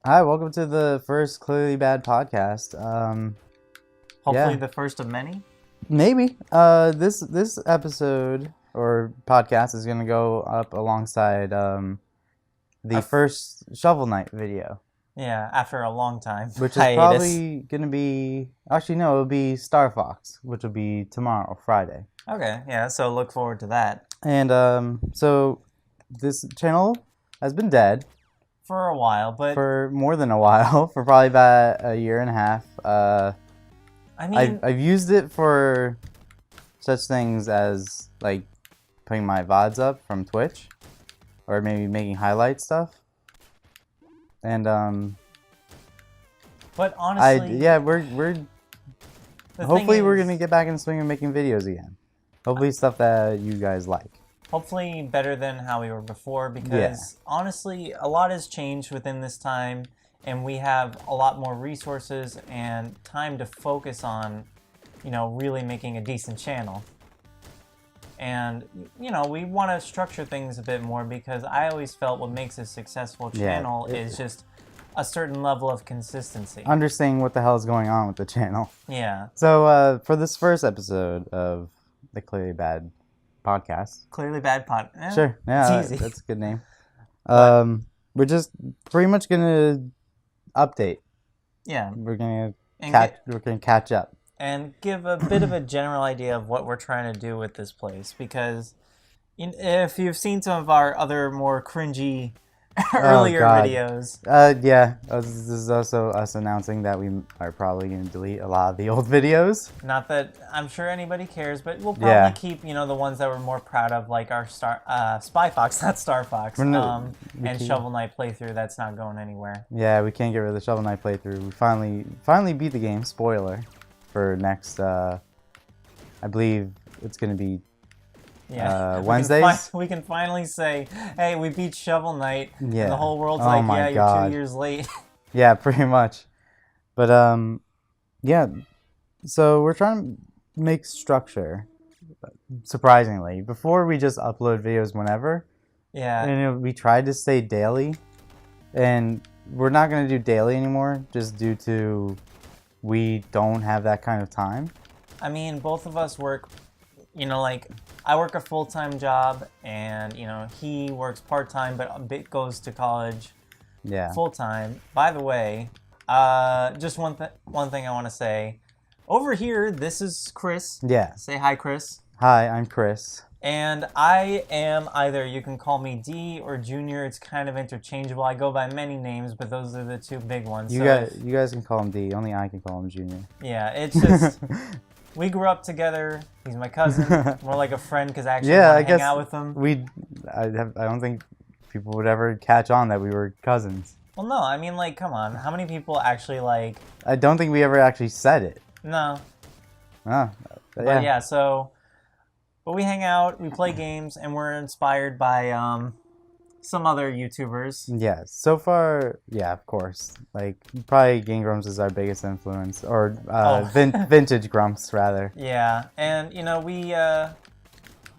Hi, welcome to the first Clearly Bad podcast. Hopefully yeah, the first of many. maybe. This episode or podcast is gonna go up alongside the first Shovel Knight video, Yeah, after a long time. which is hiatus. probably gonna be no, it'll be Star Fox, which will be tomorrow, Friday. Okay, yeah, so look forward to that. And so this channel has been dead For a while, but for more than a while, for probably about a year and a half. I mean, I've used it for such things as like putting my VODs up from Twitch, or maybe making highlight stuff. And but honestly, we're the hopefully thing we're is, gonna get back in the swing of making videos again. Hopefully stuff that you guys like. hopefully better than how we were before, because honestly, a lot has changed within this time, and we have a lot more resources and time to focus on, really making a decent channel. And, we want to structure things a bit more, because I always felt what makes a successful channel is just a certain level of consistency. Understanding what the hell is going on with the channel. Yeah. So for this first episode of the Clearly Bad podcast. Clearly Bad Pod. Sure. Yeah, it's easy. that's a good name. We're just pretty much gonna update. Yeah. We're gonna And catch up. and give a bit of a general idea of what we're trying to do with this place, because if you've seen some of our other more cringy earlier God. videos, This is also us announcing that we are probably gonna delete a lot of the old videos. not that I'm sure anybody cares, but we'll probably keep the ones that we're more proud of, like our Spy Fox, not Star Fox, and Shovel Knight playthrough that's not going anywhere. Yeah, we can't get rid of the Shovel Knight playthrough. We finally beat the game. Spoiler for next. I believe it's gonna be Wednesdays. We can finally say, hey, we beat Shovel Knight, and Yeah. the whole world's Oh like, my yeah, God. you're 2 years late. Yeah, pretty much. But yeah. So we're trying to make structure. Surprisingly, before we just upload videos whenever. Yeah. And we tried to stay daily, and we're not gonna do daily anymore, just due to we don't have that kind of time. I mean, both of us work, like, I work a full-time job, and, he works part-time, but a bit goes to college Yeah. full-time. By the way, just one thing I want to say. Over here, this is Chris. Yeah. Say hi, Chris. Hi, I'm Chris. And I am either, you can call me D or Junior. It's kind of interchangeable. I go by many names, but those are the two big ones. You guys can call him D. Only I can call him Junior. Yeah, it's just... We grew up together. He's my cousin. More like a friend, because I actually Yeah, want I to hang guess out with him. I don't think people would ever catch on that we were cousins. Well, no, I mean, like, come on. How many people actually, like... I don't think we ever actually said it. No. Oh, But yeah, so... But we hang out, we play games, and we're inspired by some other YouTubers. Yeah, so far, yeah, of course. Like, probably Game Grumps is our biggest influence, or Vintage Grumps, rather. Yeah, and,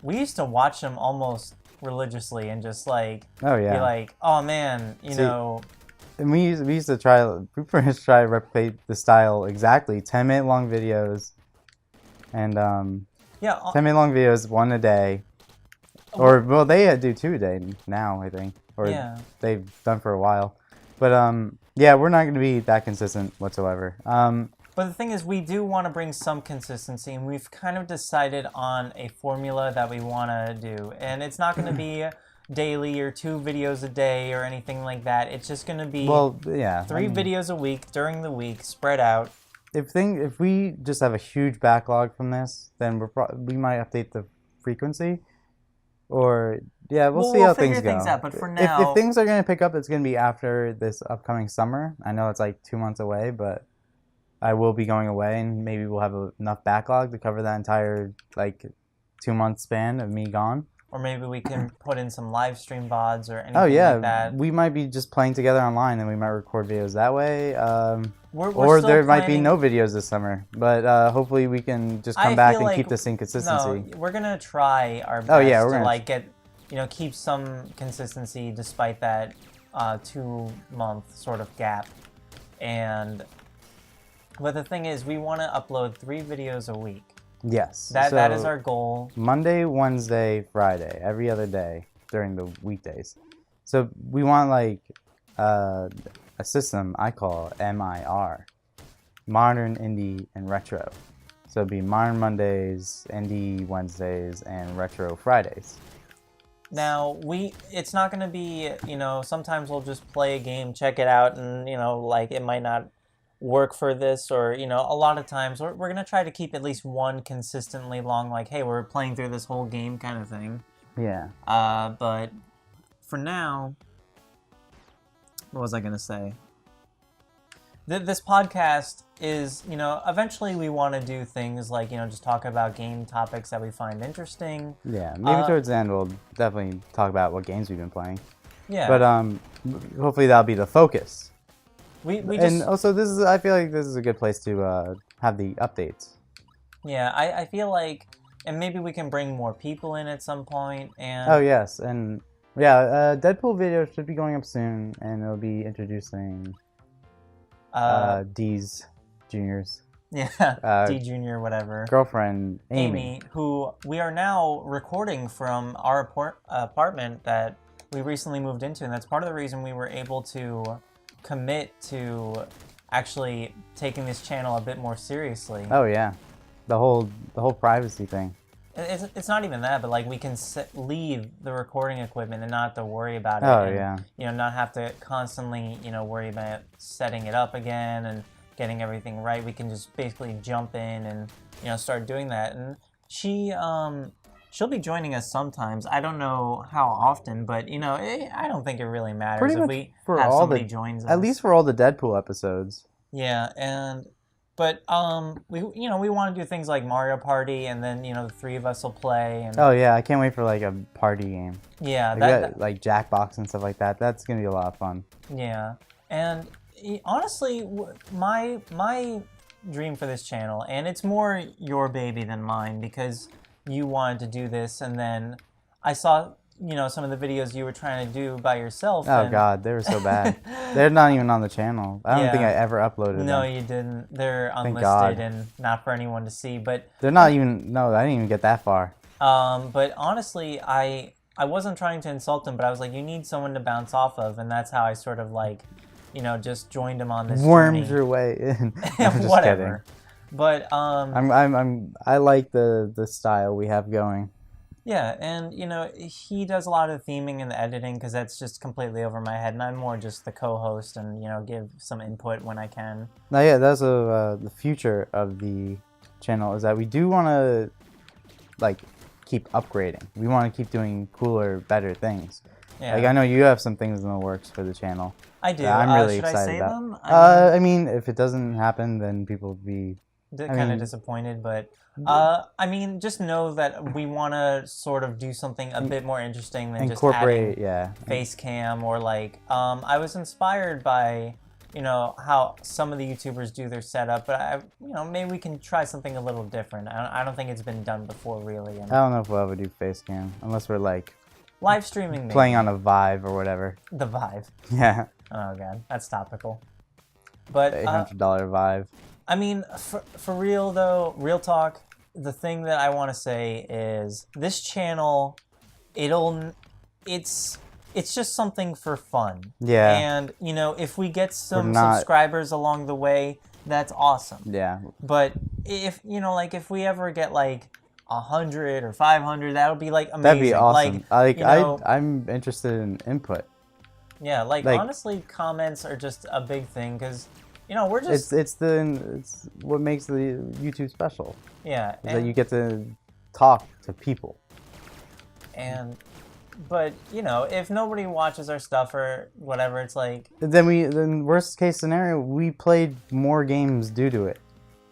we used to watch them almost religiously and just, like... Oh, yeah. Be like, oh, man, And we used to try to replicate the style exactly. 10-minute long videos, and Yeah. 10-minute long videos, one a day, or well, they do 2 a day now, I think, or they've done for a while. But yeah, we're not going to be that consistent whatsoever. But the thing is, we do want to bring some consistency, and we've kind of decided on a formula that we want to do, and it's not going to be daily or 2 videos a day or anything like that. It's just going to be 3 videos a week during the week, spread out. If we just have a huge backlog from this, then we might update the frequency, or we'll see how things go. Out, but for now, if things are going to pick up, it's going to be after this upcoming summer. I know it's like 2 months away, but I will be going away, and maybe we'll have enough backlog to cover that entire 2-month span of me gone. Or maybe we can put in some live stream VODs or anything like that. We might be just playing together online, and we might record videos that way. We're there might be no videos this summer, but hopefully we can just come back and keep the same consistency. No, we're gonna try our best to get, keep some consistency despite that 2-month sort of gap. But the thing is, we want to upload 3 videos a week. Yes. That is our goal. Monday, Wednesday, Friday, every other day during the weekdays. So we want like a system I call MIR, Modern, Indie, and Retro. So it'd be Modern Mondays, Indie Wednesdays, and Retro Fridays. Now, it's not going to be, sometimes we'll just play a game, check it out, and, like, it might not work for this, or, a lot of times we're going to try to keep at least one consistently long, like, hey, we're playing through this whole game kind of thing. Yeah. But for now, what was I going to say? This podcast is, eventually we want to do things like, just talk about game topics that we find interesting. Yeah, maybe towards the end we'll definitely talk about what games we've been playing. Yeah. But hopefully that'll be the focus. And also I feel like this is a good place to have the updates. Yeah, I feel like, and maybe we can bring more people in at some point. And oh yes, and yeah, Deadpool video should be going up soon, and it'll be introducing D's Junior's D Junior, whatever, girlfriend Amy, who we are now recording from our apartment that we recently moved into, and that's part of the reason we were able to commit to actually taking this channel a bit more seriously. Oh yeah, the whole privacy thing. It's not even that, but like we can leave the recording equipment and not have to worry about it. Oh and, yeah. Not have to constantly, worry about setting it up again and getting everything right. We can just basically jump in and, start doing that. And she'll be joining us sometimes. I don't know how often, but I don't think it really matters Pretty if much we for have all somebody joins us. At least for all the Deadpool episodes. Yeah, But we want to do things like Mario Party, and then the 3 of us will play. And oh yeah, I can't wait for like a party game. Yeah, like Jackbox and stuff like that. That's gonna be a lot of fun. Yeah, and honestly, my dream for this channel, and it's more your baby than mine because you wanted to do this, and then I saw some of the videos you were trying to do by yourself. Oh god, they were so bad. They're not even on the channel. I don't think I ever uploaded them. No, you didn't. They're unlisted and not for anyone to see. But they're not even. No, I didn't even get that far. But honestly, I wasn't trying to insult them, but I was like, you need someone to bounce off of, and that's how I sort of like, just joined him on this Wormed journey. your way in. I'm just Whatever. kidding. But I like the style we have going. Yeah, and he does a lot of the theming and the editing because that's just completely over my head, and I'm more just the co-host and give some input when I can. Now, yeah, that's the future of the channel is that we do want to like keep upgrading. We want to keep doing cooler, better things. Yeah. Like I know you have some things in the works for the channel. I do. I'm really excited about. Should I say them? I mean, if it doesn't happen, then people will be kind of disappointed, but. Just know that we want to sort of do something a bit more interesting than just adding face cam or like, I was inspired by, how some of the YouTubers do their setup, but maybe we can try something a little different. I don't think it's been done before really. And I don't know if we'll ever do face cam unless we're like live streaming, maybe. Playing on a Vive or whatever. The Vive. Yeah. Oh god, that's topical. But $800 Vive. I mean, for real though, real talk. The thing that I want to say is this channel, it's just something for fun. Yeah. And, if we get some subscribers along the way, that's awesome. Yeah. But if, if we ever get like 100 or 500, that'll be like amazing. That'd be awesome. I'm interested in input. Yeah, like honestly, comments are just a big thing because, we're just... It's what makes the YouTube special. Yeah. Is that you get to talk to people. But, if nobody watches our stuff or whatever, it's like... Then worst case scenario, we played more games due to it.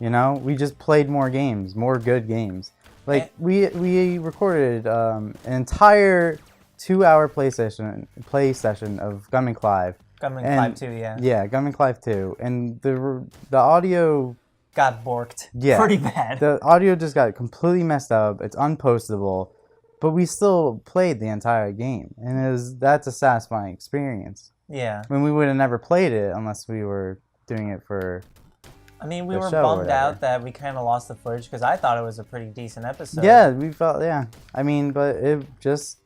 We just played more games, more good games. Like, we recorded an entire 2-hour play session of Gunman Clive. Gunman Clive 2, yeah. Yeah, Gunman Clive 2. And the audio... got borked. Yeah. Pretty bad. The audio just got completely messed up. It's unpostable. But we still played the entire game. And that's a satisfying experience. Yeah. I mean, we would have never played it unless we were doing it for. I mean, we The were show or bummed whatever. out that we kind of lost the footage because I thought it was a pretty decent episode. Yeah, we felt. Yeah, I mean, but it just.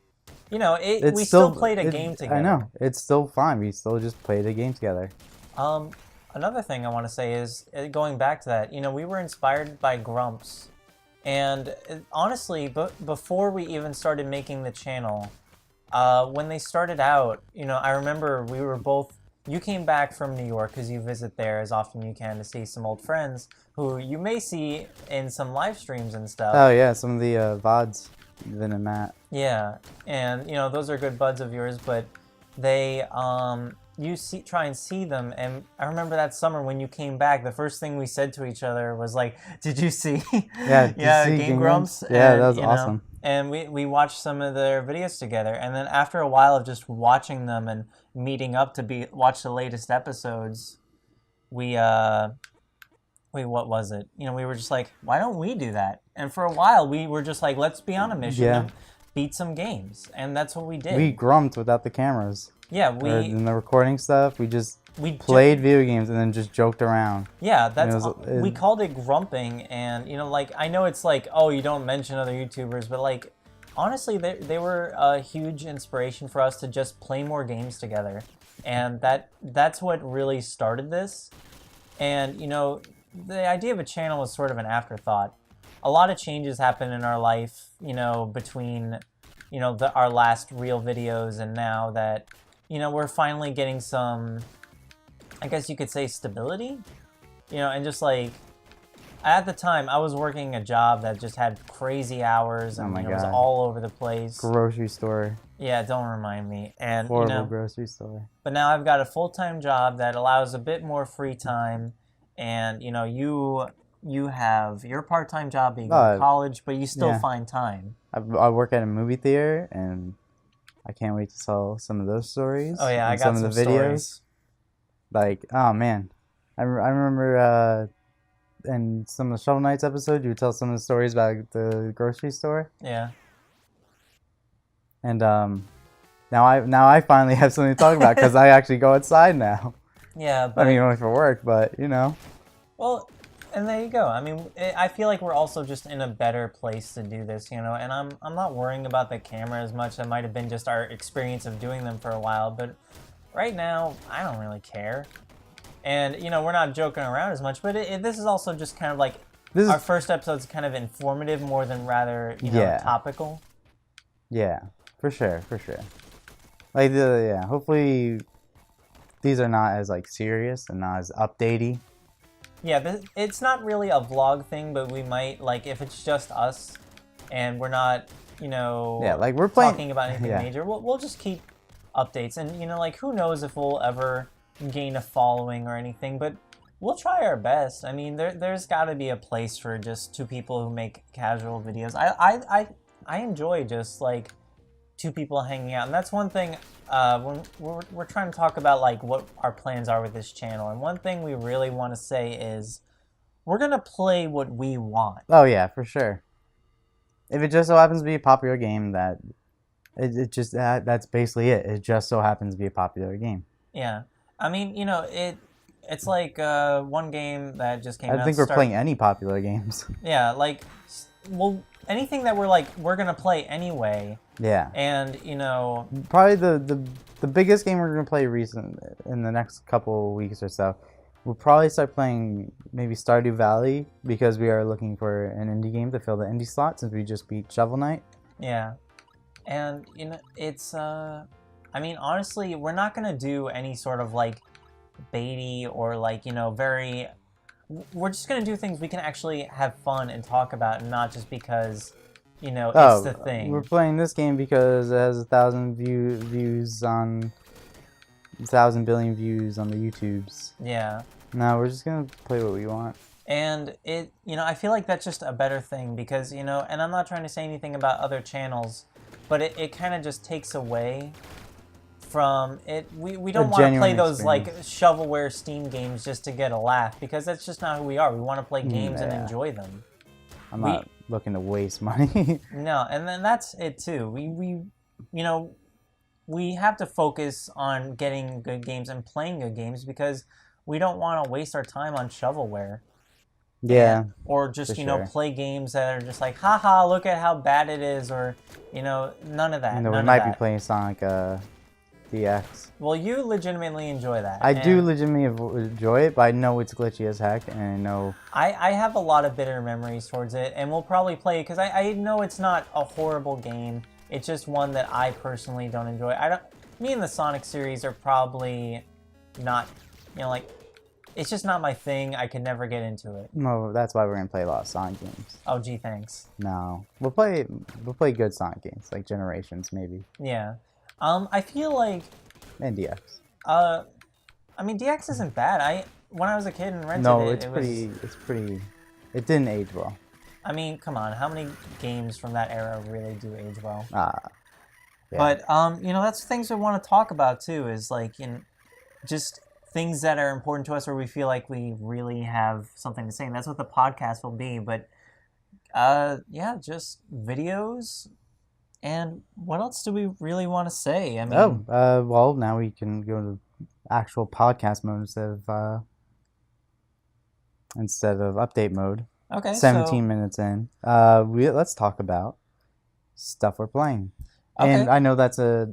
You know, It's we still played a game together. I know. It's still fine. We still just played a game together. Another thing I want to say is, going back to that, you know, we were inspired by Grumps. And honestly, before we even started making the channel, when they started out, you know, I remember we were both, you came back from New York because you visit there as often as you can to see some old friends who you may see in some live streams and stuff. Oh yeah, some of the VODs, Vin and Matt. Yeah, and you know those are good buds of yours, but they try and see them, and I remember that summer when you came back, the first thing we said to each other was like, "Did you see?" Yeah, did you see Game Grumps. Yeah, And, that was you know, awesome. and we watched some of their videos together, and then after a while of just watching them and meeting up to watch the latest episodes, what was it? You know, we were just like, why don't we do that? And for a while, we were just like, let's be on a mission and beat some games. And that's what we did. We grumped without the cameras. Yeah, in the recording stuff, we played video games and then just joked around. Yeah, we called it grumping. And, you know, like, I know it's like, oh, you don't mention other YouTubers, but, like, honestly, they were a huge inspiration for us to just play more games together. And that's what really started this. And, you know, the idea of a channel was sort of an afterthought. A lot of changes happened in our life, you know, between, you know, our last real videos and now that, you know, we're finally getting some, I guess you could say, stability, you know, and just like, at the time, I was working a job that just had crazy hours and it was all over the place. Grocery store. Yeah, don't remind me. And Horrible, you know, grocery store. But now I've got a full-time job that allows a bit more free time. And, you know, you have your part-time job, you go to college, but you still find time. I work at a movie theater, and I can't wait to tell some of those stories. Oh, yeah, I got some of the videos. Stories. Like, oh, man. I remember in some of the Shovel Knights episodes, you would tell some of the stories about the grocery store. Yeah. And now I finally have something to talk about because I actually go outside now. Yeah, but I mean, only for work, but you know. Well, and there you go. I mean, I feel like we're also just in a better place to do this, you know. And I'm not worrying about the camera as much. That might have been just our experience of doing them for a while, but right now I don't really care. And you know, we're not joking around as much. But this is also just kind of like our first episode's kind of informative more than rather, you know, topical. Yeah, for sure. Like hopefully these are not as like serious and not as updatey. Yeah, it's not really a vlog thing, but we might, like, if it's just us and we're not, you know, like we're talking about anything major, we'll just keep updates. And, you know, like, who knows if we'll ever gain a following or anything, but we'll try our best. I mean, there's got to be a place for just two people who make casual videos. I enjoy just, like, two people hanging out. And that's one thing when we're trying to talk about like what our plans are with this channel. And one thing we really want to say is we're going to play what we want. Oh yeah, for sure. If it just so happens to be a popular game, that's basically it. It just so happens to be a popular game. Yeah. I mean, you know, it's like one game that just came out. I think we're playing any popular games. Yeah, like, well, anything that we're going to play anyway. Yeah. And, you know, probably the biggest game we're going to play in the next couple weeks or so, we'll probably start playing maybe Stardew Valley because we are looking for an indie game to fill the indie slot since we just beat Shovel Knight. Yeah. And, you know, it's, I mean, honestly, we're not going to do any sort of, like, baity or, like, you know, we're just going to do things we can actually have fun and talk about and not just because... You know, it's the thing. We're playing this game because it has 1,000 views on 1,000 billion views on the YouTubes. Yeah. No, we're just gonna play what we want. And you know, I feel like that's just a better thing because, you know, and I'm not trying to say anything about other channels, but it kind of just takes away from it. We don't want to play those like shovelware Steam games just to get a laugh because that's just not who we are. We want to play games and enjoy them. I'm not looking to waste money. No, and then that's it too. We you know, we have to focus on getting good games and playing good games because we don't want to waste our time on shovelware. Yeah, Or just, for you know, sure. play games that are just like, haha, look at how bad it is, or, you know, none of that. We None of might be that. playing Sonic DX. Well, you legitimately enjoy that. I do and legitimately enjoy it, but I know it's glitchy as heck, and I know. I have a lot of bitter memories towards it, and we'll probably play it because I know it's not a horrible game. It's just one that I personally don't enjoy. Me and the Sonic series are probably not, you know, like, it's just not my thing. I could never get into it. No, that's why we're gonna play a lot of Sonic games. Oh, gee, thanks. No, we'll play good Sonic games, like Generations maybe, Yeah. I feel like, and DX. I mean, DX isn't bad. When I was a kid and rented No, it, it's pretty. It didn't age well. I mean, come on, how many games from that era really do age well? Yeah. But you know, that's things we want to talk about too. Is like just things that are important to us, where we feel like we really have something to say, and that's what the podcast will be. But yeah, just videos. And what else do we really want to say? I mean, well, now we can go to actual podcast mode instead of update mode. okay, 17 minutes in. Let's talk about stuff we're playing. Okay. And I know that's a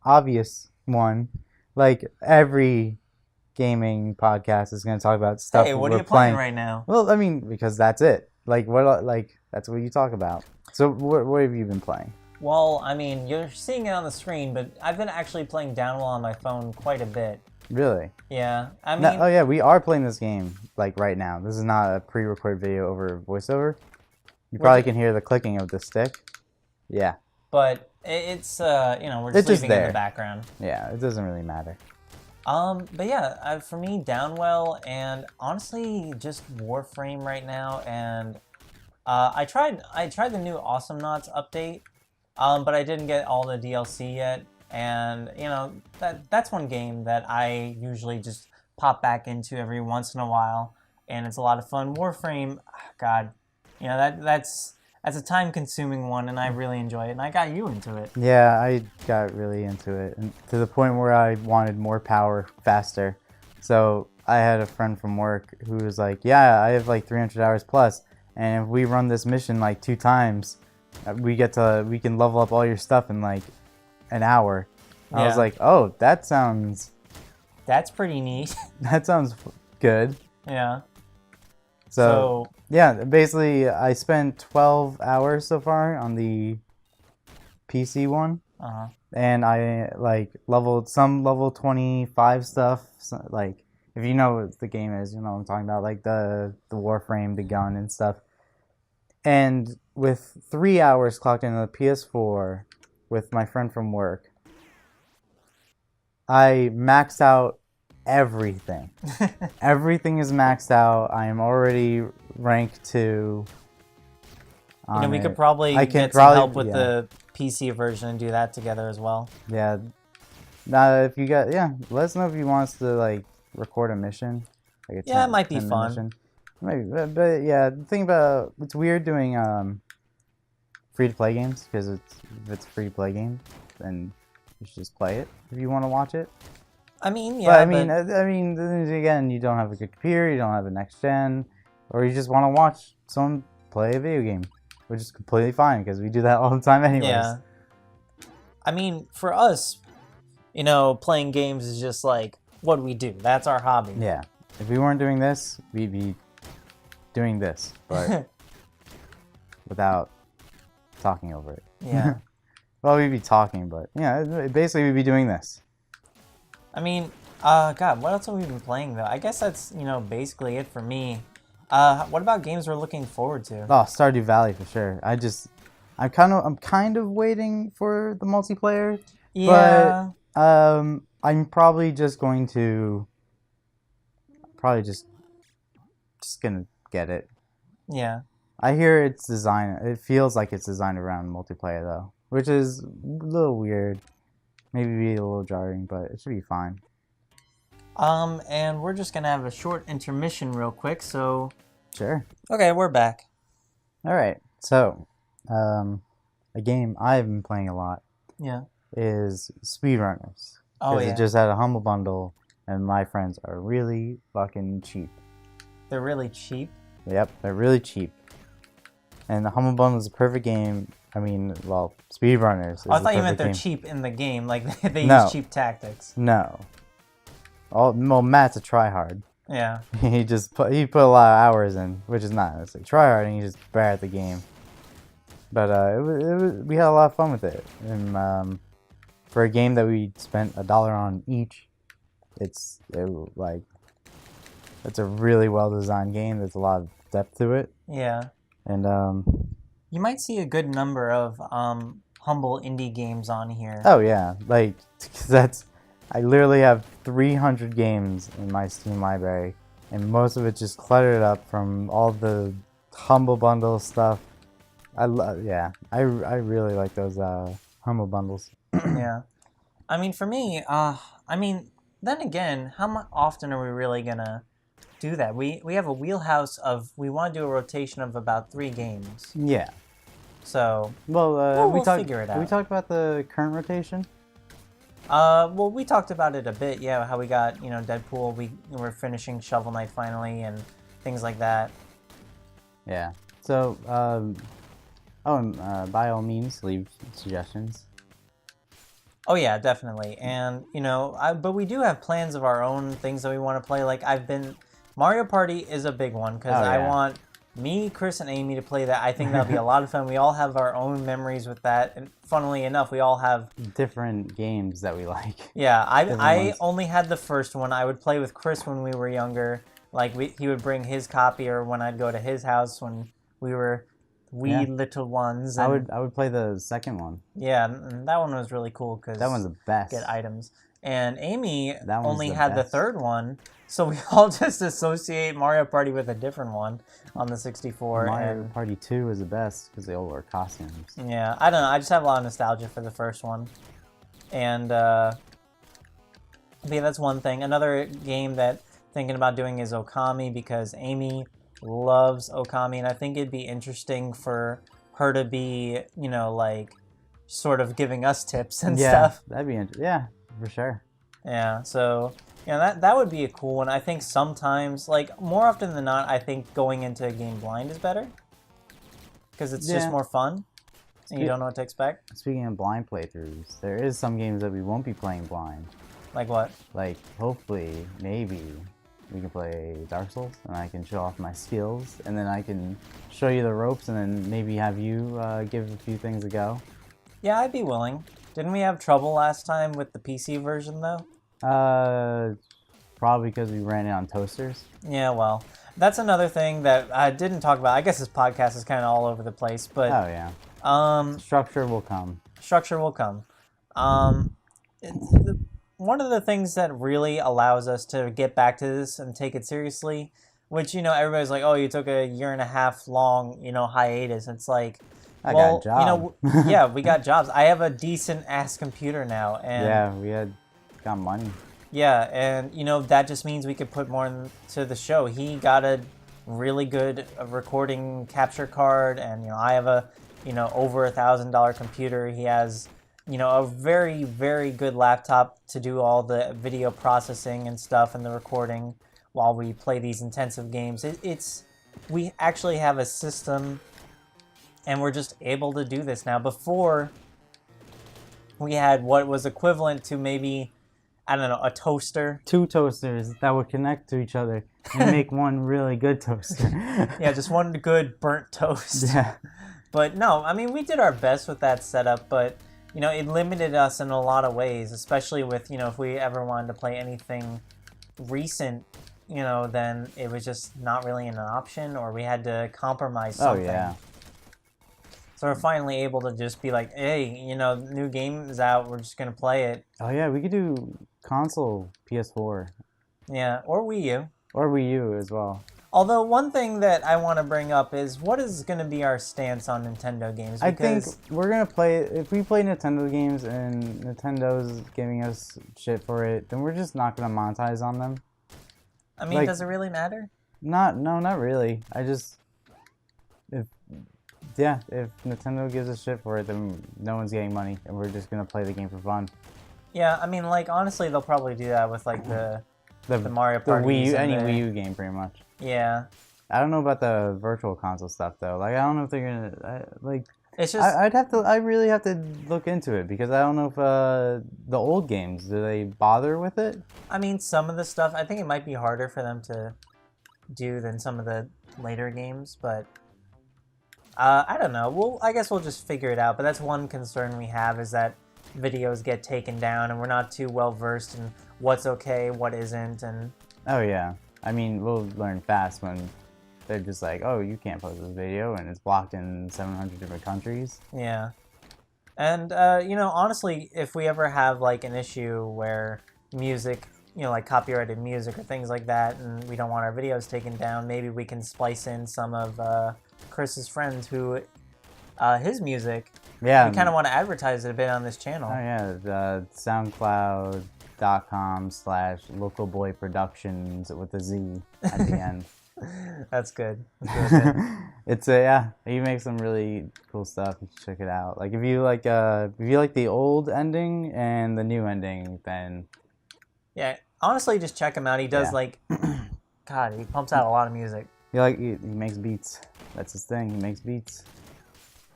obvious one. Like every gaming podcast is going to talk about stuff. Hey, what we're are you playing right now? Well, I mean, because that's it. Like that's what you talk about. So what have you been playing? Well, I mean, you're seeing it on the screen, but I've been actually playing Downwell on my phone quite a bit. Really? Yeah, I mean, Oh yeah, we are playing this game like right now. This is not a pre-recorded video over voiceover. You probably can hear the clicking of the stick. Yeah. but it's you know, we're It's just just leaving it in there. the background. Yeah, it doesn't really matter. But yeah, for me, Downwell, and honestly, just Warframe right now, and I tried the new Awesome Knots update, but I didn't get all the DLC yet, and you know, that's one game that I usually just pop back into every once in a while, and it's a lot of fun. Warframe, God, you know, that's a time-consuming one, and I really enjoy it, and I got you into it. Yeah, I got really into it, and to the point where I wanted more power faster. So I had a friend from work who was like, "Yeah, I have like 300 hours plus, and if we run this mission like 2 times, we can level up all your stuff in like an hour." I was Yeah. like, "Oh, that sounds pretty neat. good." Yeah. So yeah, basically I spent 12 hours so far on the PC one. Uh-huh. And I like leveled some level 25 stuff. So, like if you know what the game is, you know what I'm talking about, like the Warframe, the gun and stuff. And with 3 hours clocked into the PS4 with my friend from work, I maxed out everything. Everything is maxed out. I am already rank 2. You know, we could it. probably I can get some probably- help with yeah. the PC version and do that together as well. Yeah. Now, if you got, let us know if you want us to like record a mission. Like a Yeah, it might be 10-minute fun. mission. Maybe, but yeah, the thing about it's weird doing free to play games because if it's a free to play game, then you should just play it if you want to watch it. I mean, But yeah, I mean, then again, you don't have a good computer, you don't have a next gen, or you just want to watch someone play a video game, which is completely fine because we do that all the time anyways. yeah. I mean, for us, you know, playing games is just like what we do. That's our hobby. Yeah. If we weren't doing this, we'd be doing this, but without talking over it. Yeah. Well, we'd be talking, but yeah, basically we'd be doing this. I mean, God, what else have we been playing though? I guess that's, you know, basically it for me. What about games we're looking forward to? Oh, Stardew Valley for sure. I'm kind of waiting for the multiplayer. Yeah. But I'm probably just going to just gonna get it. Yeah. I hear it's designed. It feels like it's designed around multiplayer though, which is a little weird. Maybe be a little jarring, but it should be fine. And we're just gonna have a short intermission real quick. So. Sure. Okay, we're back. All right. So, a game I've been playing a lot. Yeah. is speedrunners. Oh, Because yeah. it just had a Humble Bundle, and my friends are really fucking cheap. They're really cheap. Yep, they're really cheap. And the Humble Bundle is a perfect game. I mean, well, speedrunners is Oh, I the thought you meant perfect they're game. cheap in the game. Like, they No. use cheap tactics. No. Well, Matt's a tryhard. Yeah. He put a lot of hours in, which is not necessarily tryhard, and he's just bad at the game. But we had a lot of fun with it. And for a game that we spent $1 on each, it's a really well designed game. There's a lot of depth to it, Yeah. and You might see a good number of humble indie games on here. oh yeah, like 'cause I literally have 300 games in my Steam library, and most of it just cluttered up from all the Humble Bundle stuff. I really like those Humble Bundles. Yeah. I mean, for me, then again, how often are we really gonna do that? We have a wheelhouse of, we want to do a rotation of about 3 games. Yeah. So, Well, we'll figure it out. We talked about the current rotation. well, we talked about it a bit, yeah, how we got, Deadpool, we're finishing Shovel Knight finally, and things like that. Yeah. So, by all means, leave suggestions. Oh yeah, definitely. And, but we do have plans of our own, things that we want to play. Like, Mario Party is a big one, because I want me, Chris, and Amy to play that. I think that'll be a lot of fun. We all have our own memories with that, and funnily enough, we all have different games that we like. Yeah, I only had the first one. I would play with Chris when we were younger. Like, he would bring his copy, or when I'd go to his house when we were little ones. And, I would play the second one. yeah, and that one was really cool because that one's the best. Get items. And Amy That one's only the had the best. third one, so we all just associate Mario Party with a different one on the 64. Mario Party 2 is the best because they all wear costumes. Yeah, I don't know. I just have a lot of nostalgia for the first one. And, but yeah, that's one thing. Another game that thinking about doing is Okami, because Amy loves Okami, and I think it'd be interesting for her to be, like, sort of giving us tips and stuff. That'd be interesting. Yeah, for sure. Yeah, so, that would be a cool one. I think sometimes, like, more often than not, I think going into a game blind is better. Because it's just more fun, and you don't know what to expect. Speaking of blind playthroughs, there is some games that we won't be playing blind. Like what? Like, hopefully, maybe, we can play Dark Souls, and I can show off my skills, and then I can show you the ropes, and then maybe have you give a few things a go. Yeah, I'd be willing. Didn't we have trouble last time with the PC version, though? Probably because we ran it on toasters. Yeah, well, that's another thing that I didn't talk about. I guess this podcast is kind of all over the place, but Oh yeah. Structure will come. Structure will come. One of the things that really allows us to get back to this and take it seriously, which, everybody's like, oh, you took a 1.5 year long, hiatus. It's like, I got a job. Yeah, we got jobs. I have a decent ass computer now, and Yeah, we got money. yeah, and that just means we could put more into the show. He got a really good recording capture card, and I have a over $1,000 computer. He has a very, very good laptop to do all the video processing and stuff and the recording while we play these intensive games. We actually have a system, and we're just able to do this now. Before, we had what was equivalent to maybe, I don't know, a toaster. 2 toasters that would connect to each other and make one really good toaster. Yeah, just one good burnt toast. Yeah. But no, I mean, we did our best with that setup, but, it limited us in a lot of ways, especially with, if we ever wanted to play anything recent, then it was just not really an option, or we had to compromise something. Oh, yeah. So we're finally able to just be like, hey, new game is out, we're just going to play it. Oh, yeah, we could do console PS4. Yeah, or Wii U. Or Wii U as well. Although, one thing that I want to bring up is, what is going to be our stance on Nintendo games? I think we're going to play, if we play Nintendo games and Nintendo's giving us shit for it, then we're just not going to monetize on them. I mean, does it really matter? No, not really. yeah, if Nintendo gives a shit for it, then no one's getting money, and we're just gonna play the game for fun. Yeah, I mean, like, honestly, they'll probably do that with, like, the Mario The Party. Wii U, any Wii U game, pretty much. Yeah. I don't know about the virtual console stuff though. Like, I don't know if they're gonna like. It's just I'd have to. I really have to look into it because I don't know if the old games, do they bother with it? I mean, some of the stuff, I think it might be harder for them to do than some of the later games, but I don't know. I guess we'll just figure it out. But that's one concern we have, is that videos get taken down and we're not too well versed in what's okay, what isn't, and Oh yeah. I mean, we'll learn fast when they're just like, oh, you can't post this video, and it's blocked in 700 different countries. yeah. And you know, honestly, if we ever have like an issue where music, you know, like copyrighted music or things like that, and we don't want our videos taken down, maybe we can splice in some of Chris's friends who his music. Yeah. We kind of want to advertise it a bit on this channel. Oh yeah, the SoundCloud.com/localboyproductions with a Z at the end. That's good. That's really good. It's yeah, he makes some really cool stuff. You should check it out. Like if you like the old ending and the new ending, then Yeah, honestly, just check him out. He does Yeah. like, God, he pumps out a lot of music. he makes beats. That's his thing. He makes beats.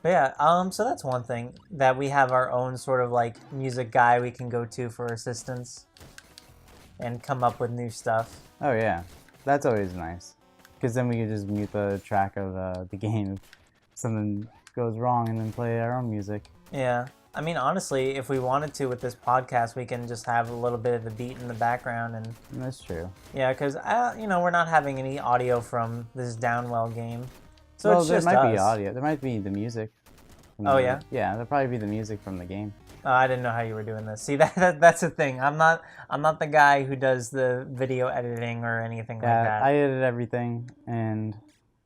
But yeah, so that's one thing, that we have our own sort of like music guy we can go to for assistance and come up with new stuff. Oh yeah, that's always nice. Because then we can just mute the track of the game if something goes wrong, and then play our own music. Yeah, I mean, honestly, if we wanted to with this podcast, we can just have a little bit of the beat in the background, and That's true. yeah, because you know, we're not having any audio from this Downwell game, so Well, it's there just might be us. audio. There might be the music. from Oh, the- yeah? Yeah, there'll probably be the music from the game. I didn't know how you were doing this. See, that's the thing. I'm not the guy who does the video editing or anything like Yeah, that. I edit everything, and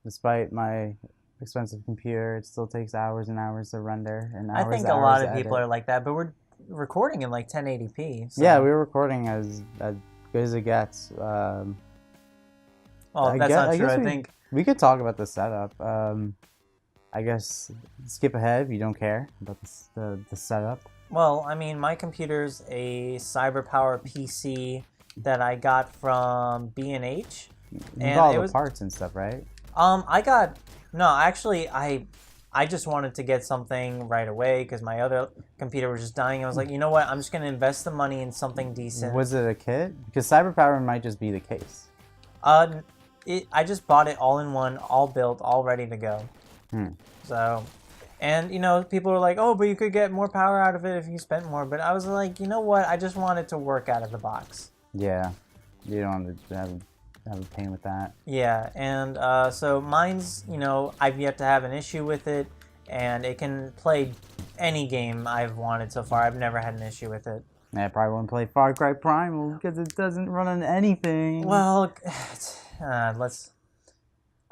despite my expensive computer, it still takes hours and hours to render, and I hours think and a lot hours of to people edit. are like that, but we're recording in like 1080p. So. Yeah, we were recording as good as it gets. Oh, I that's guess- not I true. guess I think. We could talk about the setup. I guess skip ahead if you don't care about the setup. Well, I mean, my computer's a CyberPower PC that I got from B&H. You And got all it the was- parts and stuff, right? Actually, I just wanted to get something right away because my other computer was just dying. I was like, you know what? I'm just gonna invest the money in something decent. Was it a kit? Because CyberPower might just be the case. I just bought it all in one, all built, all ready to go. So, and you know, people were like, "Oh, but you could get more power out of it if you spent more." But I was like, you know what? I just want it to work out of the box. Yeah, you don't want to have a pain with that. Yeah, and so mine's, you know, I've yet to have an issue with it, and it can play any game I've wanted so far. I've never had an issue with it. I probably won't play Far Cry Primal because it doesn't run on anything. Well, I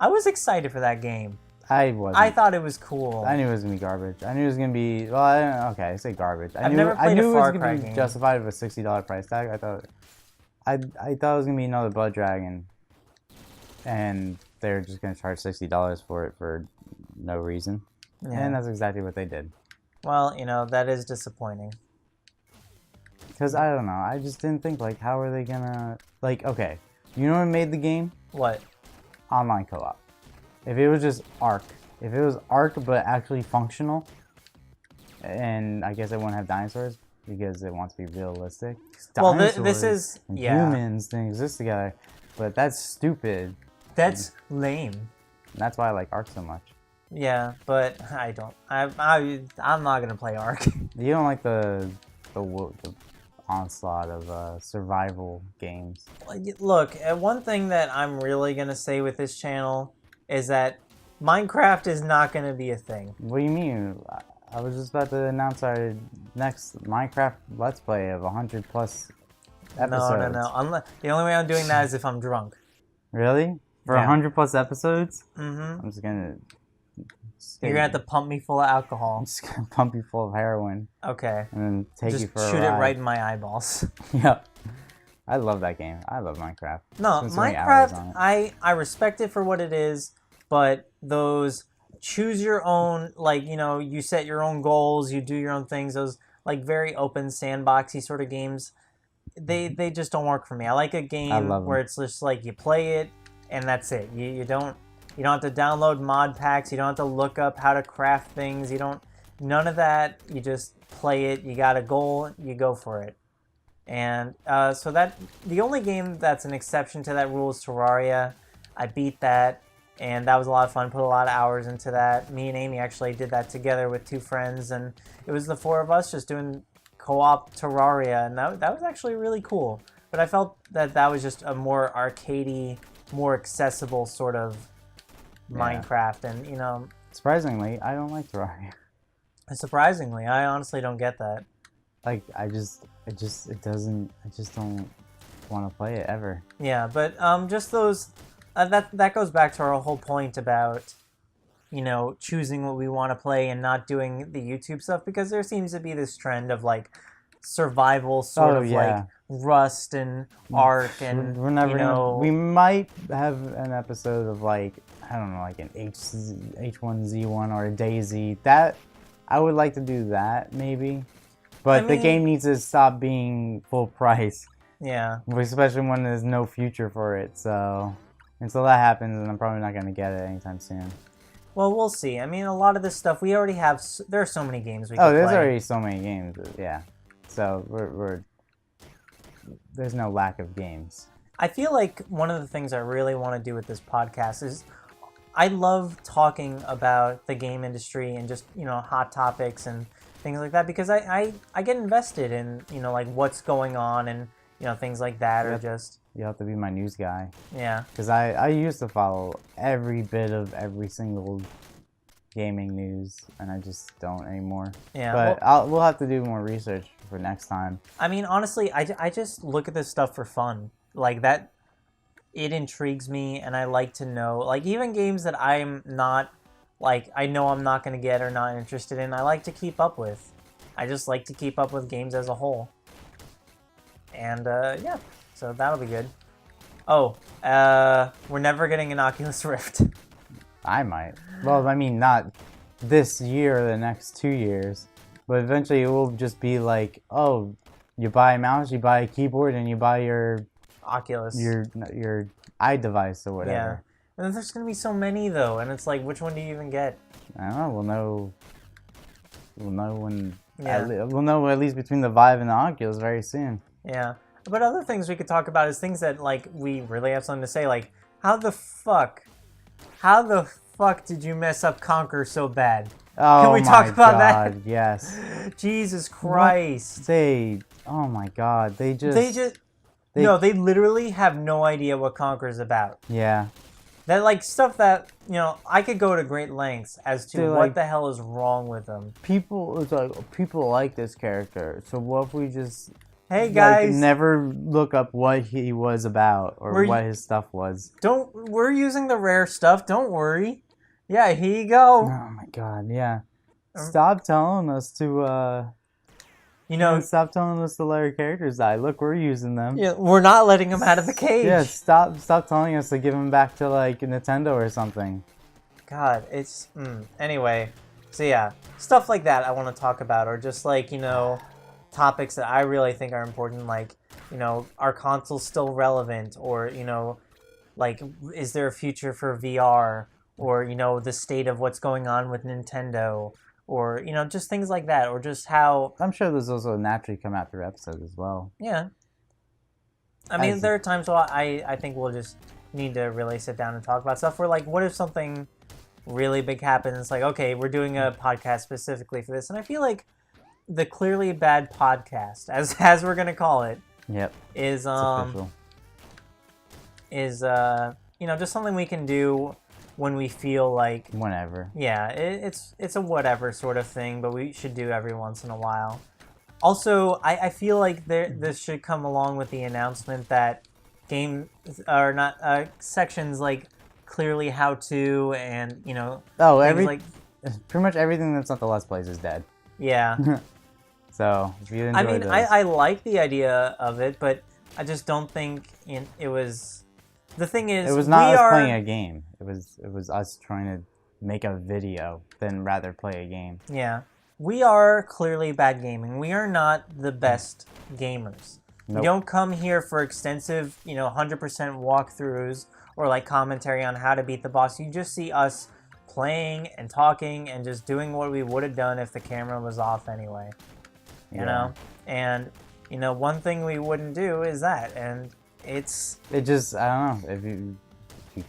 was excited for that game. I wasn't. I thought it was cool. I knew it was gonna be garbage. I knew it was gonna be. Well, okay, I say garbage. I've never played a it was Far gonna Cry be game. justified with a $60 price tag. I thought it was gonna be another Blood Dragon, and they're just gonna charge $60 for it for no reason. Yeah. And that's exactly what they did. Well, you know, that is disappointing. Because I don't know, I just didn't think like, how are they gonna like? Okay, you know what made the game? What? Online co-op. If it was just Ark, if it was Ark but actually functional, and I guess it wouldn't have dinosaurs because it wants to be realistic. Well, this Dinosaurs is and yeah. humans didn't exist together, but that's stupid. That's lame. And that's why I like Ark so much. Yeah, but I don't. I'm not gonna play Ark. You don't like the onslaught of survival games. Look, one thing that I'm really gonna say with this channel is that Minecraft is not gonna be a thing. What do you mean? I was just about to announce our next Minecraft Let's Play of 100+ episodes. No. The only way I'm doing that is if I'm drunk. Really? For Yeah. 100+ episodes? Mm-hmm. I'm just gonna. You're gonna have to pump me full of I'm alcohol. just gonna pump you full of heroin Okay. and then take Just you for a shoot it ride. right in my eyeballs. Yeah. I love that game. I love Minecraft. No, Spend so many hours on Minecraft, it. I respect it for what it is, but those choose your own, like, you know, you set your own goals, you do your own things. Those like very open sandboxy sort of games, they just don't work for me. I like a I game love where them. it's just like you play it and that's it. You don't have to download mod packs. You don't have to look up how to craft things. You don't none of that. You just play it. You got a goal. You go for it. And so that the only game that's an exception to that rule is Terraria. I beat that, and that was a lot of fun. Put a lot of hours into that. Me and Amy actually did that together with two friends, and it was the four of us just doing co-op Terraria, and that was actually really cool. But I felt that that was just a more arcadey, more accessible sort of Minecraft, and you know, Surprisingly, I don't like Terraria. surprisingly, I honestly don't get that. Like, it doesn't. I just don't want to play it ever. Yeah, but just those that goes back to our whole point about, you know, choosing what we want to play and not doing the YouTube stuff, because there seems to be this trend of like survival sort Oh, of yeah. like Rust and Ark and We're never you gonna. know, We might have an episode of like, I don't know, like an H1Z1 or a DayZ. That I would like to do that maybe, but I the mean- game needs to stop being full price, yeah. especially when there's no future for it. So until that happens, and I'm probably not gonna get it anytime soon. Well, we'll see. I mean, a lot of this stuff we already have. There are so many games we Oh, can there's play. already so many games. Yeah, so we're there's no lack of games. I feel like one of the things I really want to do with this podcast is I love talking about the game industry and just, you know, hot topics and things like that, because I get invested in, you know, like what's going on and, you know, things like that, or Yep. just, You have to be my news guy. yeah. Because I used to follow every bit of every single gaming news, and I just don't anymore. Yeah. But Well, we'll have to do more research for next time. I mean, honestly, I just look at this stuff for fun. Like that, it intrigues me, and I like to know, like even games that I'm not, like I know I'm not going to get or not interested in, I like to keep up with. I just like to keep up with games as a whole. And yeah, so that'll be good. Oh, we're never getting an Oculus Rift. I might. Well, I mean, not this year or the next 2 years, but eventually it will just be like, oh, you buy a mouse, you buy a keyboard, and you buy your Oculus. your iDevice or whatever. Yeah. And then there's going to be so many though, and it's like, which one do you even get? I don't know. We'll know. We'll know when. Yeah. We'll know at least between the Vive and the Oculus very soon. Yeah. But other things we could talk about is things that, like, we really have something to say. Like, how the fuck did you mess up Conquer so bad? Oh we my talk about that? God, yes. Jesus Christ. Oh my God, they just. They literally have no idea what Conquer's about. Yeah. That, like, stuff that, you know, I could go to great lengths as to They're what like- the hell is wrong with them. People like this character, so what if we just Hey, guys. like, never look up what he was about or We're- what his stuff was? We're using the rare stuff, don't worry. Yeah, here you go. Oh my God, yeah. Stop telling us to You know, stop telling us to let our characters die. Look, we're using them. yeah, we're not letting them out of the cage. Yeah, stop telling us to give them back to like Nintendo or something. God, it's anyway. So yeah, stuff like that I want to talk about, or just like, you know, topics that I really think are important, like, you know, are consoles still relevant, or, you know, like, is there a future for VR, or, you know, the state of what's going on with Nintendo, or, you know, just things like that, or just how, I'm sure those also naturally come after episodes as well. yeah. I mean, As- there are times where I think we'll just need to really sit down and talk about stuff. Where, like, what if something really big happens? Like, okay, we're doing a podcast specifically for this, and I feel like the Clearly Bad podcast, as we're gonna call it, Yep, is it's official. you know, just something we can do when we feel like, Whenever. yeah, it's a whatever sort of thing, but we should do every once in a while. Also, I feel like this should come along with the announcement that game or not sections like clearly how to, and, you know, Oh, things like, pretty much everything that's not the Let's Plays is dead. yeah. So if you enjoy I mean, those, I like the idea of it, but I just don't think it was. The thing is, it was not we us are playing a game. It was us trying to make a video than rather play a game. Yeah. We are clearly bad gaming. We are not the best gamers. Nope. We don't come here for extensive, 100% walkthroughs or like commentary on how to beat the boss. You just see us playing and talking and just doing what we would have done if the camera was off anyway. You know? And, one thing we wouldn't do is that. And it just, I don't know, if you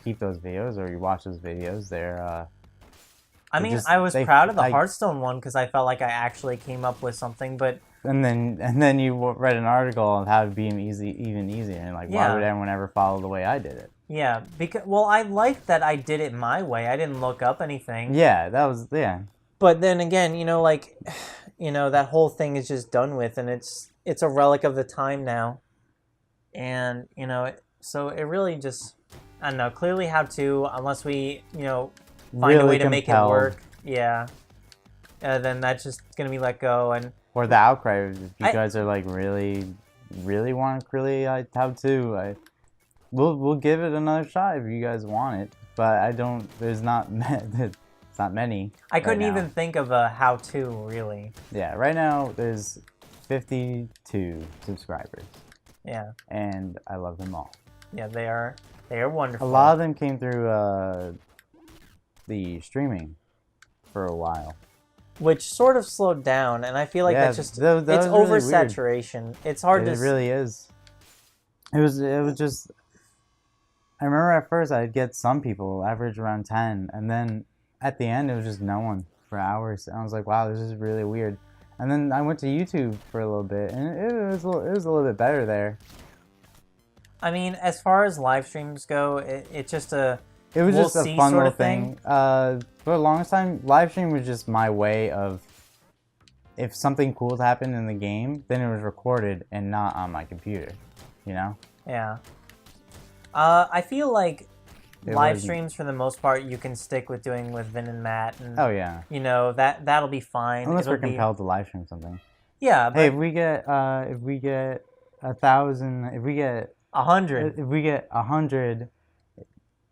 keep those videos or you watch those videos, they're I was proud of the Hearthstone one because I felt like I actually came up with something, but and then you read an article on how to be even easier, and like, why would anyone ever follow the way I did it? Yeah, because I liked that I did it my way. I didn't look up anything. Yeah, that was But then again, that whole thing is just done with, and it's a relic of the time now, and so it really just, I don't know. Clearly, how to, unless we find a way to make it work. Yeah. Then that's just gonna be let go, and or the outcry. If you guys are like really want how to, we'll give it another shot if you guys want it. But I don't. There's not. It's not many. I couldn't even think of a how to really. Yeah. Right now there's 52 subscribers. Yeah. And I love them all. Yeah, they are wonderful. A lot of them came through the streaming for a while, which sort of slowed down, and I feel like that's just it's oversaturation. Really, it's hard to. It really is. It was just. I remember at first I'd get some people average around 10, and then at the end it was just no one for hours. And I was like, wow, this is really weird. And then I went to YouTube for a little bit, and it was a little bit better there. I mean, as far as live streams go, it's just a. It was just a fun little thing. For the longest time, live stream was just my way of, if something cool happened in the game, then it was recorded and not on my computer, Yeah. I feel like live streams, for the most part, you can stick with doing with Vin and Matt, and oh yeah, that'll be fine. Unless we're compelled to live stream something. Yeah. But hey, if we get 1,000, if we get 100, if we get 100.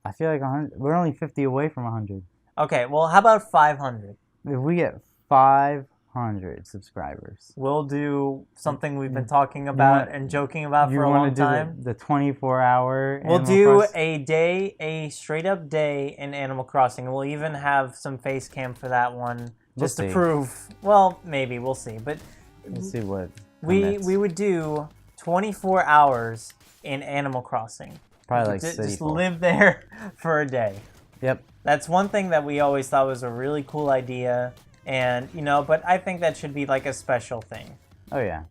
I feel like 100. We're only 50 away from 100. Okay, well, how about 500? If we get 500 subscribers, we'll do something we've been talking about and joking about for a long time. The 24-hour. We'll do a straight-up day in Animal Crossing. We'll even have some face cam for that one, just to prove. Well, maybe we'll see, but we'll see what we would do 24 hours in Animal Crossing. Probably like just live there for a day. Yep. That's one thing that we always thought was a really cool idea, and but I think that should be like a special thing. Oh yeah.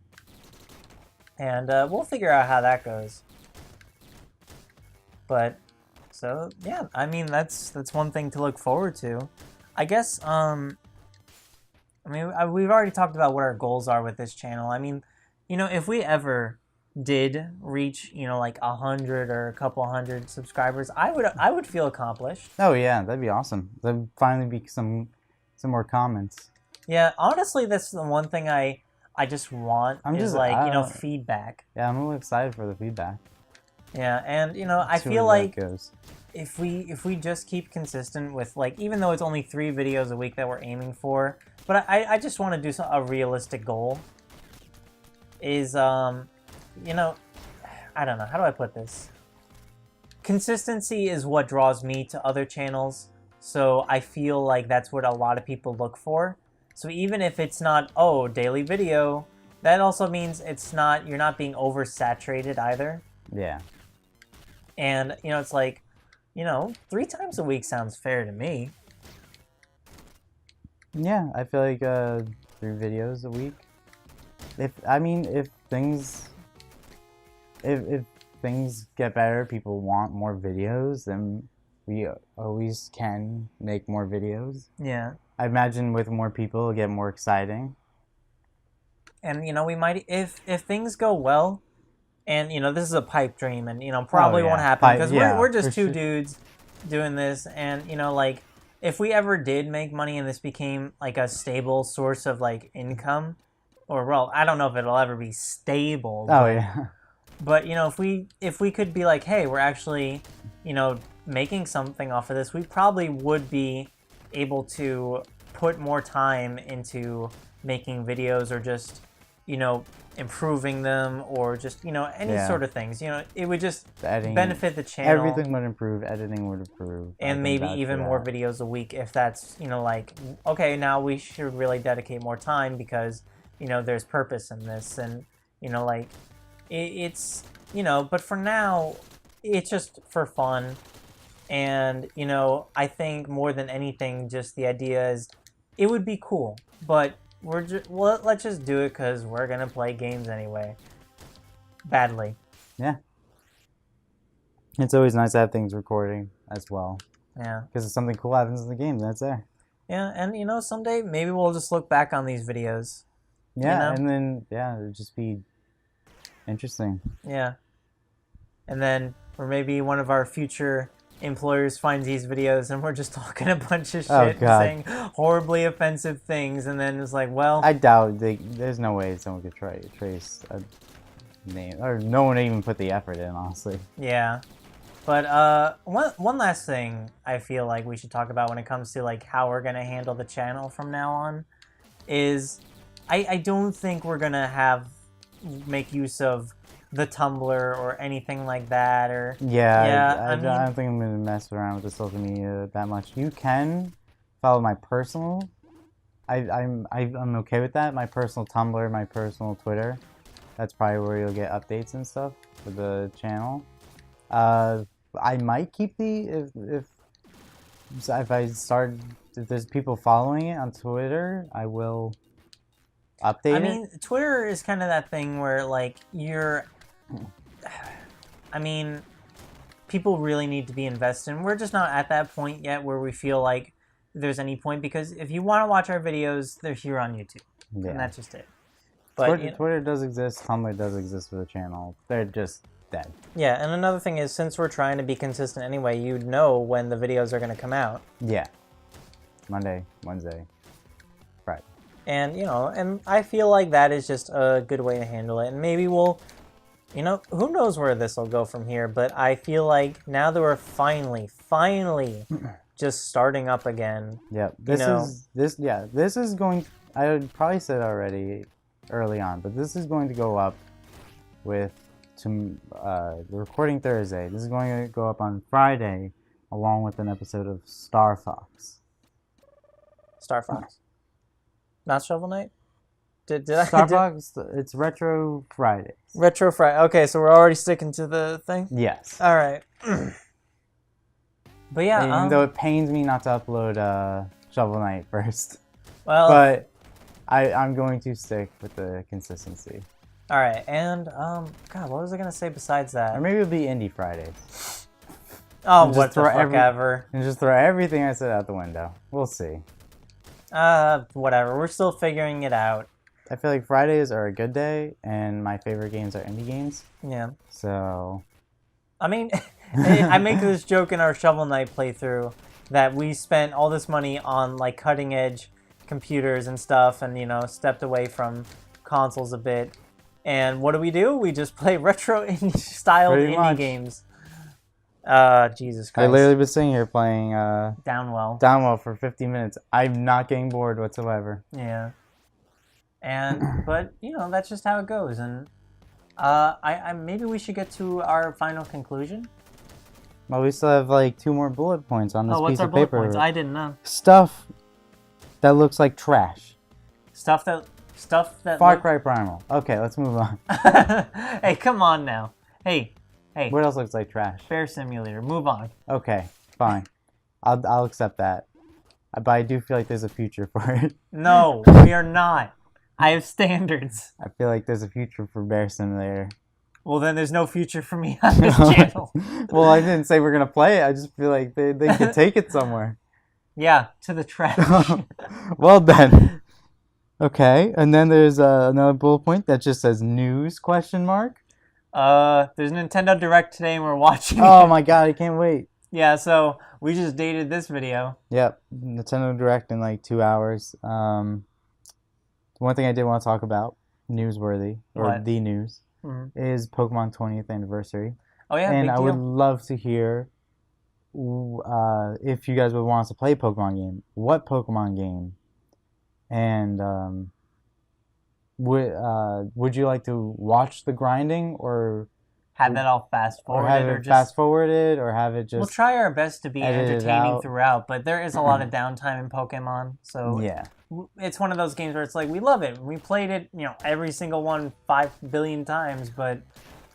And we'll figure out how that goes. But so yeah, I mean that's one thing to look forward to. I guess we've already talked about what our goals are with this channel. I mean, if we ever did reach like 100 or a couple hundred subscribers, I would feel accomplished. Oh yeah, that'd be awesome. There'd finally be some more comments. Yeah, honestly, that's the one thing I just want feedback. Yeah, I'm really excited for the feedback. Yeah, and I feel like if we just keep consistent with, like, even though it's only 3 videos a week that we're aiming for, but I just want to do a realistic goal is I don't know, how do I put this? Consistency is what draws me to other channels, so I feel like that's what a lot of people look for. So even if it's not, daily video, that also means you're not being oversaturated either. Yeah. And, it's like, 3 times a week sounds fair to me. Yeah, I feel like 3 videos a week. If things get better, people want more videos, then we always can make more videos. Yeah. I imagine with more people it'll get more exciting. And we might, if things go well, and this is a pipe dream, and probably won't happen because we're just 2 dudes doing this, and like if we ever did make money and this became like a stable source of like income, or well, I don't know if it'll ever be stable. But if we could be like, hey, we're actually making something off of this, we probably would be able to put more time into making videos or just, improving them or just, any Yeah. sort of things. It would just The editing, benefit the channel. everything would improve. Editing would improve. I And can maybe vouch for even more that. videos a week if that's, like, okay, now we should really dedicate more time because, there's purpose in this. And, like, it's, but for now, it's just for fun. And, I think more than anything, just the idea is it would be cool, but let's just do it because we're going to play games anyway. Badly. Yeah. It's always nice to have things recording as well. Yeah. Because if something cool happens in the game, that's there. Yeah, and someday maybe we'll just look back on these videos. Yeah, and then, it'd just be interesting. Yeah. And then, or maybe one of our future employers finds these videos and we're just talking a bunch of shit and saying horribly offensive things, and then it's like, well, I doubt there's no way someone could trace a name, or no one even put the effort in, honestly. Yeah. But one last thing I feel like we should talk about when it comes to like how we're gonna handle the channel from now on is I don't think we're gonna make use of the Tumblr or anything like that, or I don't think I'm gonna mess around with the social media that much. You can follow my personal. I'm okay with that. My personal Tumblr, my personal Twitter. That's probably where you'll get updates and stuff for the channel. I might keep if there's people following it on Twitter, I will update it. I mean, Twitter is kind of that thing where like people really need to be invested, and we're just not at that point yet where we feel like there's any point, because if you want to watch our videos, they're here on YouTube, and that's just it. But Twitter does exist, Tumblr does exist for the channel. They're just dead. Yeah, and another thing is, since we're trying to be consistent anyway, you know when the videos are going to come out. Yeah. Monday, Wednesday, Friday. And, and I feel like that is just a good way to handle it. And maybe we'll, who knows where this will go from here, but I feel like now that we're finally just starting up again. Yeah, this is going, I would probably said already early on, but this is going to go up with the recording Thursday. This is going to go up on Friday, along with an episode of Star Fox. Star Fox, not Shovel Knight. Did I? Star Fox? It's Retro Fridays. Retro Friday. Okay, so we're already sticking to the thing. Yes. All right. But yeah, even though it pains me not to upload Shovel Knight first, well, but I'm going to stick with the consistency. All right, and God, what was I gonna say besides that? Or maybe it'll be Indie Fridays. Oh, what the fuck ever! And just throw everything I said out the window. We'll see. Whatever. We're still figuring it out. I feel like Fridays are a good day, and my favorite games are indie games. Yeah. So. I mean, I make this joke in our Shovel Knight playthrough that we spent all this money on like cutting edge computers and stuff, and stepped away from consoles a bit. And what do? We just play retro styled indie games. Jesus Christ. I literally been sitting here playing Downwell for 50 minutes. I'm not getting bored whatsoever. Yeah. But that's just how it goes. And I maybe we should get to our final conclusion. Well, we still have like 2 more bullet points on this what's piece our of bullet paper. Points? I didn't know. Stuff that looks like trash. Stuff that Far Cry Primal. Okay, let's move on. Hey, come on now. Hey. What else looks like trash? Bear Simulator. Move on. Okay, fine. I'll accept that. But I do feel like there's a future for it. No, we are not. I have standards. I feel like there's a future for Bear Simulator. Well, then there's no future for me on this channel. Well, I didn't say we're going to play it. I just feel like they could take it somewhere. Yeah, to the trash. Well, then. Okay, and then there's another bullet point that just says news ? There's Nintendo Direct today and we're watching Oh my god, I can't wait. Yeah, so we just dated this video. Yep, Nintendo Direct in like 2 hours. One thing I did want to talk about, newsworthy, or the news, is Pokemon 20th anniversary. Oh yeah, and big I deal. would love to hear if you guys would want us to play a Pokemon game, what Pokemon game, and would you like to watch the grinding Have that all fast or have forwarded, or it just fast forwarded, or have it we'll just try our best to be edit it entertaining out? throughout, but there is a lot of downtime in Pokemon, so Yeah. it's one of those games where it's like we love it. We played it, every single one 5 billion times, but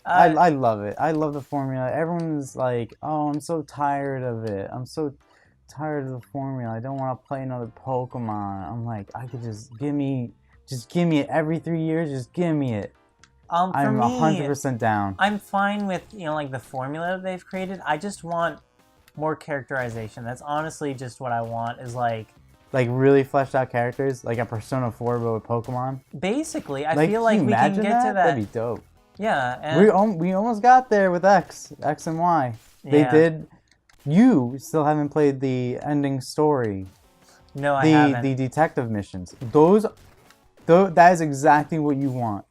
I love it. I love the formula. Everyone's like, "Oh, I'm so tired of it. I'm so tired of the formula. I don't want to play another Pokemon." I'm like, I could just give me it every 3 years. Just give me it. for I'm me, 100% down. I'm fine with like the formula they've created. I just want more characterization. That's honestly just what I want. Is like Really fleshed out characters, like a Persona 4 but with Pokemon. basically, I Like, feel can like you we can imagine get that? to that. That'd be dope. Yeah, and We almost got there with X and Y. They Yeah. did. You still haven't played the ending story. no, I haven't. The detective missions. That is exactly what you want.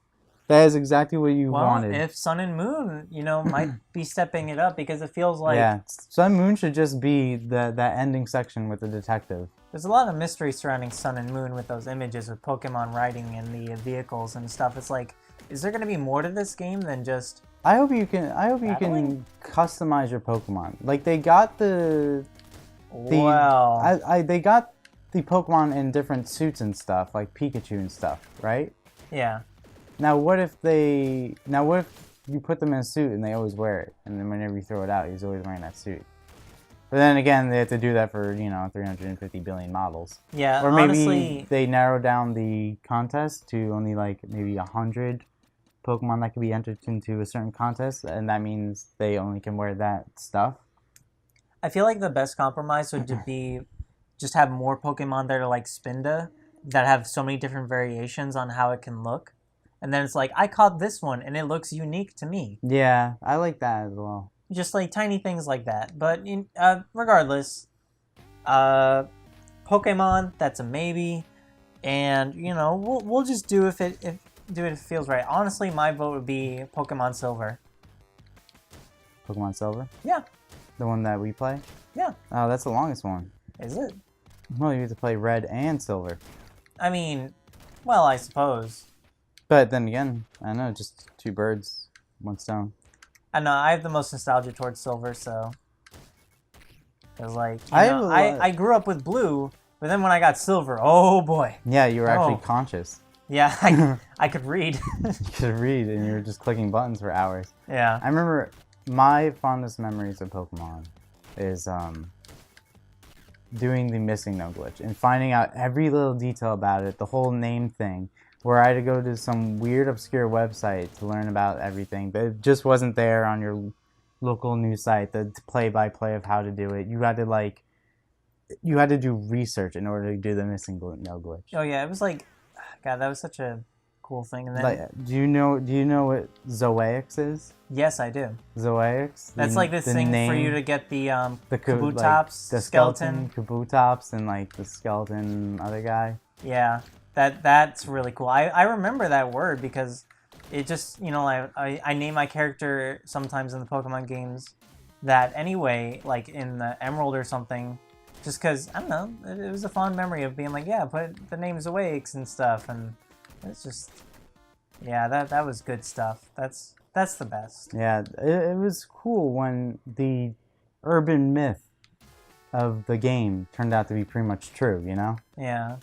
That is exactly what you Well, wanted. if Sun and Moon, might be stepping it up because it feels like Yeah, Sun Moon should just be that ending section with the detective. there's a lot of mystery surrounding Sun and Moon with those images of Pokemon riding in the vehicles and stuff. It's like, is there going to be more to this game than just I hope you can Battling? customize your Pokemon. Like they got the well? they got the Pokemon in different suits and stuff, like Pikachu and stuff, right? Yeah. Now what if you put them in a suit and they always wear it, and then whenever you throw it out, he's always wearing that suit. But then again, they have to do that for 350 billion models. Yeah, Or maybe honestly, they narrow down the contest to only like maybe 100 Pokemon that can be entered into a certain contest, and that means they only can wear that stuff. I feel like the best compromise would be just have more Pokemon that are like Spinda that have so many different variations on how it can look. And then it's like, I caught this one and it looks unique to me. Yeah, I like that as well. Just like tiny things like that. But regardless, Pokemon, that's a maybe. And, we'll just do if it feels right. Honestly, my vote would be Pokemon Silver. Pokemon Silver? Yeah. The one that we play? Yeah. Oh, that's the longest one. Is it? Well, you have to play Red and Silver. I mean, well, I suppose. But then again, I don't know, just two birds, one stone. I know, I have the most nostalgia towards Silver, so... Because, like, I grew up with Blue, but then when I got Silver, oh boy. Yeah, you were actually Oh. conscious. Yeah, I could read. You could read, and you were just clicking buttons for hours. Yeah. I remember my fondest memories of Pokemon is doing the missing no glitch and finding out every little detail about it, the whole name thing, where I had to go to some weird obscure website to learn about everything, but it just wasn't there on your local news site, the play-by-play of how to do it. You had to do research in order to do the missing no glitch. Oh yeah, it was like, God, that was such a cool thing. And then, Like, do you know what Zoaix is? yes, I do. Zoaix? That's like this the thing for name, you to get the Kabutops, Kabutops, the skeleton. Kabutops, and like the skeleton other guy. Yeah, that's really cool. I remember that word because it just, I name my character sometimes in the Pokemon games that anyway, like in the Emerald or something, just because, I don't know, it was a fond memory of being like, yeah, put the names Awakes and stuff, and it's just, yeah, that was good stuff. That's the best. Yeah, it was cool when the urban myth of the game turned out to be pretty much true, you know? Yeah.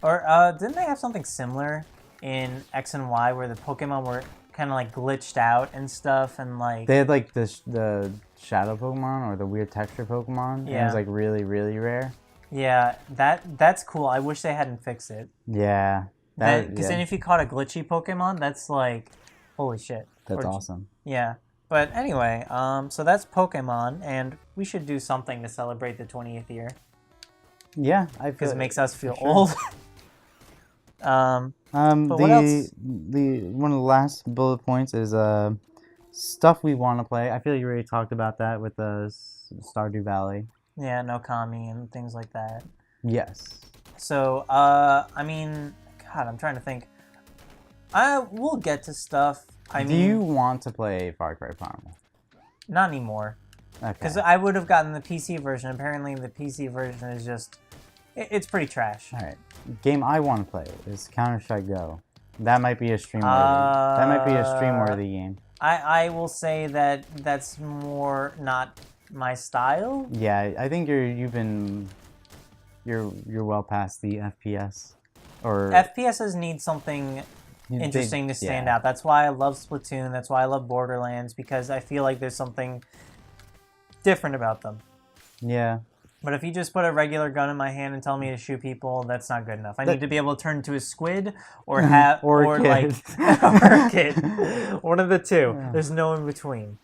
Or didn't they have something similar in X and Y where the Pokemon were kind of like glitched out and stuff, and like They had like the shadow Pokemon or the weird texture Pokemon. And it Yeah. was like really, really rare. yeah, that's cool. I wish they hadn't fixed it. Yeah. Because yeah, then if you caught a glitchy Pokemon, that's like, holy shit. that's Or- awesome. Yeah. But anyway, so that's Pokemon, and we should do something to celebrate the 20th year Yeah, I because feel it makes us feel sure. old. But what else? The one of the last bullet points is stuff we want to play. I feel like you already talked about that with the Stardew Valley. Yeah, no Kami and things like that. Yes. So, I mean, God, I'm trying to think. We'll get to stuff. I Do mean, you want to play Far Cry Primal? not anymore. Because Okay. I would have gotten the PC version. Apparently, the PC version is just, it's pretty trash. All right. Game I want to play is Counter-Strike Go. That might be a stream-worthy game. I will say that that's more not my style. Yeah, I think you're well past the FPS or FPSs need something interesting to stand out. That's why I love Splatoon. That's why I love Borderlands, because I feel like there's something different about them. Yeah. But if you just put a regular gun in my hand and tell me to shoot people, that's not good enough. I need to be able to turn into a squid or have or a like kid. or a kid. One of the two. Yeah. There's no in between.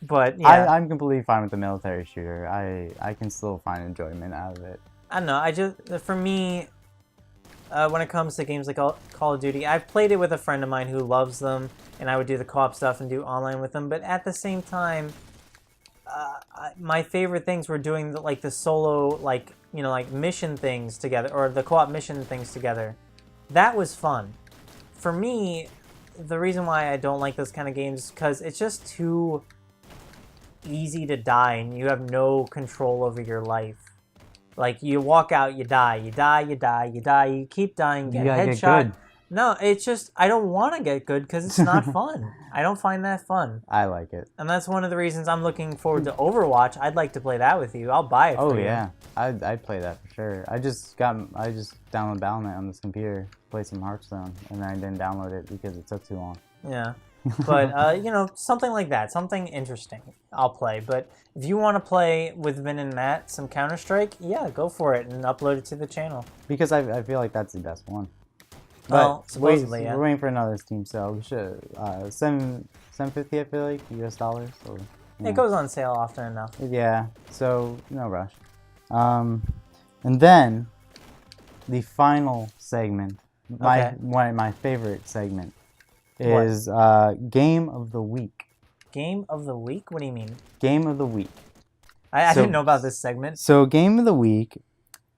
But yeah, I'm completely fine with the military shooter. I can still find enjoyment out of it. I don't know. For me, when it comes to games like Call of Duty, I've played it with a friend of mine who loves them, and I would do the co-op stuff and do online with them. But at the same time, my favorite things were doing the solo, like mission things together, or the co-op mission things together. That was fun. For me, the reason why I don't like those kind of games is because it's just too easy to die, and you have no control over your life. Like, you walk out, you die, you die, you die, you die, you keep dying, get headshot. Get good. No, it's just, I don't want to get good because it's not fun. I don't find that fun. I like it. And that's one of the reasons I'm looking forward to Overwatch. I'd like to play that with you. I'll buy it for you. Oh yeah, I'd play that for sure. I just downloaded Battle.net on this computer, play some Hearthstone, and then I didn't download it because it took too long. Yeah. But, something like that. Something interesting. I'll play. But if you want to play with Vin and Matt some Counter-Strike, yeah, go for it and upload it to the channel. Because I feel like that's the best one. Well, But supposedly, yeah. we're waiting for another Steam sale. We should $7.50 I feel like US dollars. Or, It goes on sale often enough. Yeah, so no rush. And then the final segment, my favorite segment, is Game of the Week. Game of the Week? What do you mean? Game of the Week. I didn't know about this segment. So Game of the Week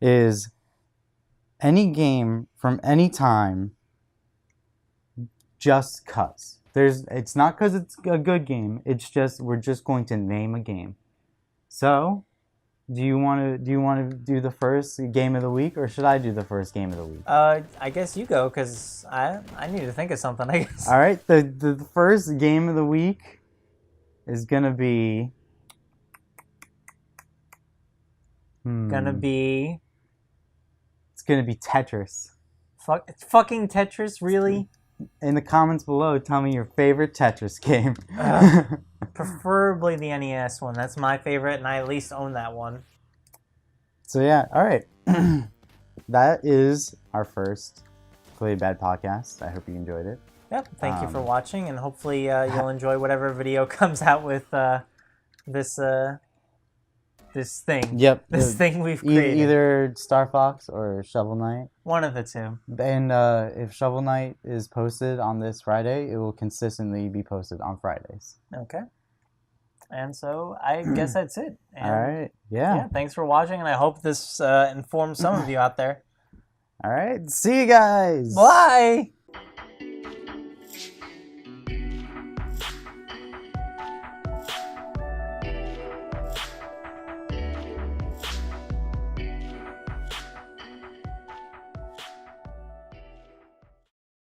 is any game from any time, just cuz. It's not because it's a good game. It's just we're just going to name a game. So, do you want to do the first game of the week, or should I do the first game of the week? I guess you go, because I need to think of something, I guess. All right, the first game of the week is gonna be It's gonna be Tetris. It's fucking Tetris, really? In the comments below, tell me your favorite Tetris game. Preferably the NES one. That's my favorite, and I at least own that one. So yeah, all right. That is our first Clearly Bad podcast. I hope you enjoyed it. Yep. Thank you for watching, and hopefully you'll enjoy whatever video comes out with this thing. Yep. This thing we've created. Either Star Fox or Shovel Knight. One of the two. And if Shovel Knight is posted on this Friday, it will consistently be posted on Fridays. Okay. And so I guess that's it. And all right. Yeah. Thanks for watching, and I hope this informs some of you out there. All right. See you guys. Bye.